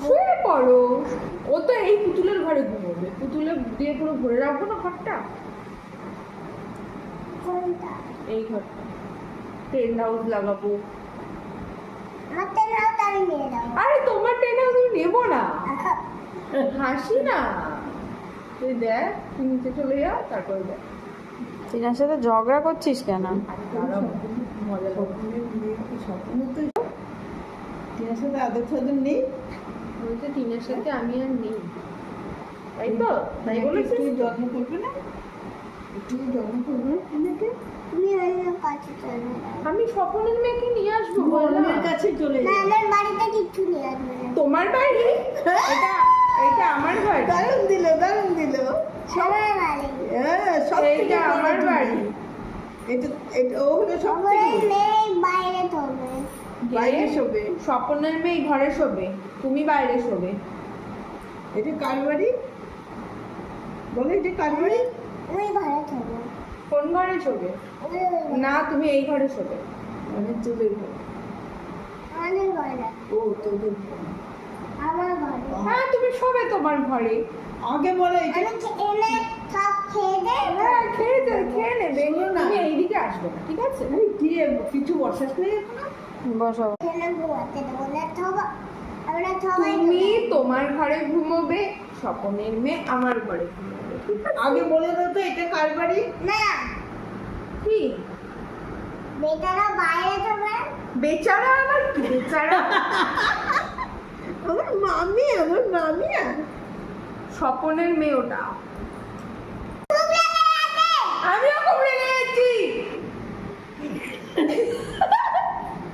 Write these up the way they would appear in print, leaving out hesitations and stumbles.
শুয়ে পড়ো। ও তো এই পুতুলের ঘরে ঘুমোবে, পুতুলে দিয়ে পুরো ভরে রাখবো না ঘরটা। কোনটা? এই ঘরটা টেন্ট হাউস লাগাবো। আমার তেনাও তাই নিয়ে যাবো। আরে তোমার টেন্ট হাউস আমি নেবো না, হাসি না। তুই দেখ, তুই নিচে চলে যা, তারপরে দেখ। টিনার সাথে ঝগড়া করছিস কেন? মজা লাগবে। স্বপ্ন তো টিনার সাথে আদর সাদর নেই। বলছে টিনের সাথে আমি আর নেই, তাই তো? তাই বলেছিস একটু যত্ন করবে না, একটু যত্ন করবে টিনাকে। তুমি ওর কাছে চলে যাও। আমি স্বপনের মেয়েকে নিয়ে আসবো অন্যের বললাম। কাছে চলে না, যাও। আমার বাড়িতে কিচ্ছু নিয়ে আসবে না। তোমার বাড়ি? এটা এটা আমার বাড়ি। দারুণ দিল, দারুণ দিল। আমার বাড়ি। হ্যাঁ, সব থেকে এইটা বড় আমার দিদি। বাড়ি। এটা এটা ও হলো সব আমার থেকে বড়। মেয়ে বাইরে থাকবে। বাইরে শোবে। স্বপনের মেয়ে ঘরে শোবে, তুমি বাইরে শোবে। এটা কার বাড়ি বলে? এটা কার বাড়ি? ওই ঘরে থাকবে। কোন ঘরে শোবে? না, তুমি এই ঘরে শোবে। মানে তোদের ঘর। আমাদের ঘরে। ও তোদের ঘর। আমার ঘরে। হ্যাঁ, তুমি শোবে তোমার ঘরে। আগে বলে এটা আমি এনে সব খেয়ে দে। হ্যাঁ, খেয়ে নেবে। শোনো না। তুমি এইদিকে আসবে না, ঠিক আছে? আরে কি রে, কিছু বসাস না এখন? বসো। এনে ঘুমাতে দেবো না, থাকবো। আমরা সবাই তুমি তোমার ঘরে ঘুমোবে, স্বপনের মেয়ে আমার ঘরে ঘুমোবে, ঠিক আছে? আগে বলে দাও তো এটা কার বাড়ি? না, কি বেটারা বাইরে থাকবে। বেচারা? আমার কি বেচারা? আমার মামি, আমার মামি। স্বপনের মেয়ে ওটা। আমিও খুব রেগে যাচ্ছি।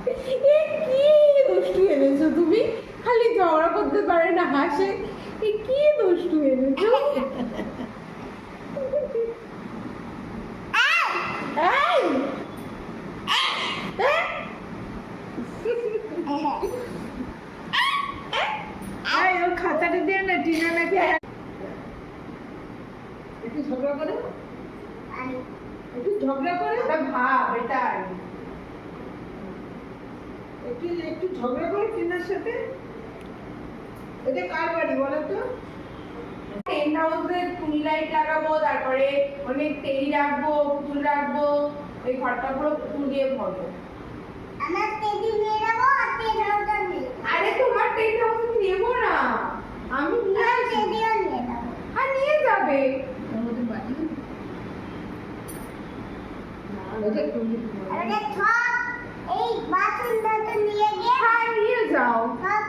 এ কি দুষ্টু এনেছো তুমি? খালি ঝগড়া করতে পারে না, হাসে। এ কি দুষ্টু এনেছো? এই! এই ওর খাতাটা দিয়ে না, টিনা নাকি একটু ঝগড়া করে, একটু ঝগড়া করে, ওটা ভাব, এটা আর কি। একটু একটু ঝগড়া করে টিনার সাথে। এটা কার বাড়ি বলো তো? টেন্ট হাউসে টুনি লাইট লাগাবো, তারপরে অনেক টেরি রাখবো, পুতুল রাখবো। এই ঘরটা পুরো পুতুল দিয়ে ভরবো। আমার টেডি নিয়ে যাবো আর টেডারটা নিয়ে যাবো। আরে তোমার টেন্ট হাউসে নেবো না, আমি নিয়ে আমার আসবো। টেডিও নিয়ে যাবো। আর নিয়ে যাবে। আমাদের বাড়ি ওটা আর ওটা সব এই বাথরুমটা নিয়ে গিয়ে হ্যাঁ, নিয়ে যাও। সব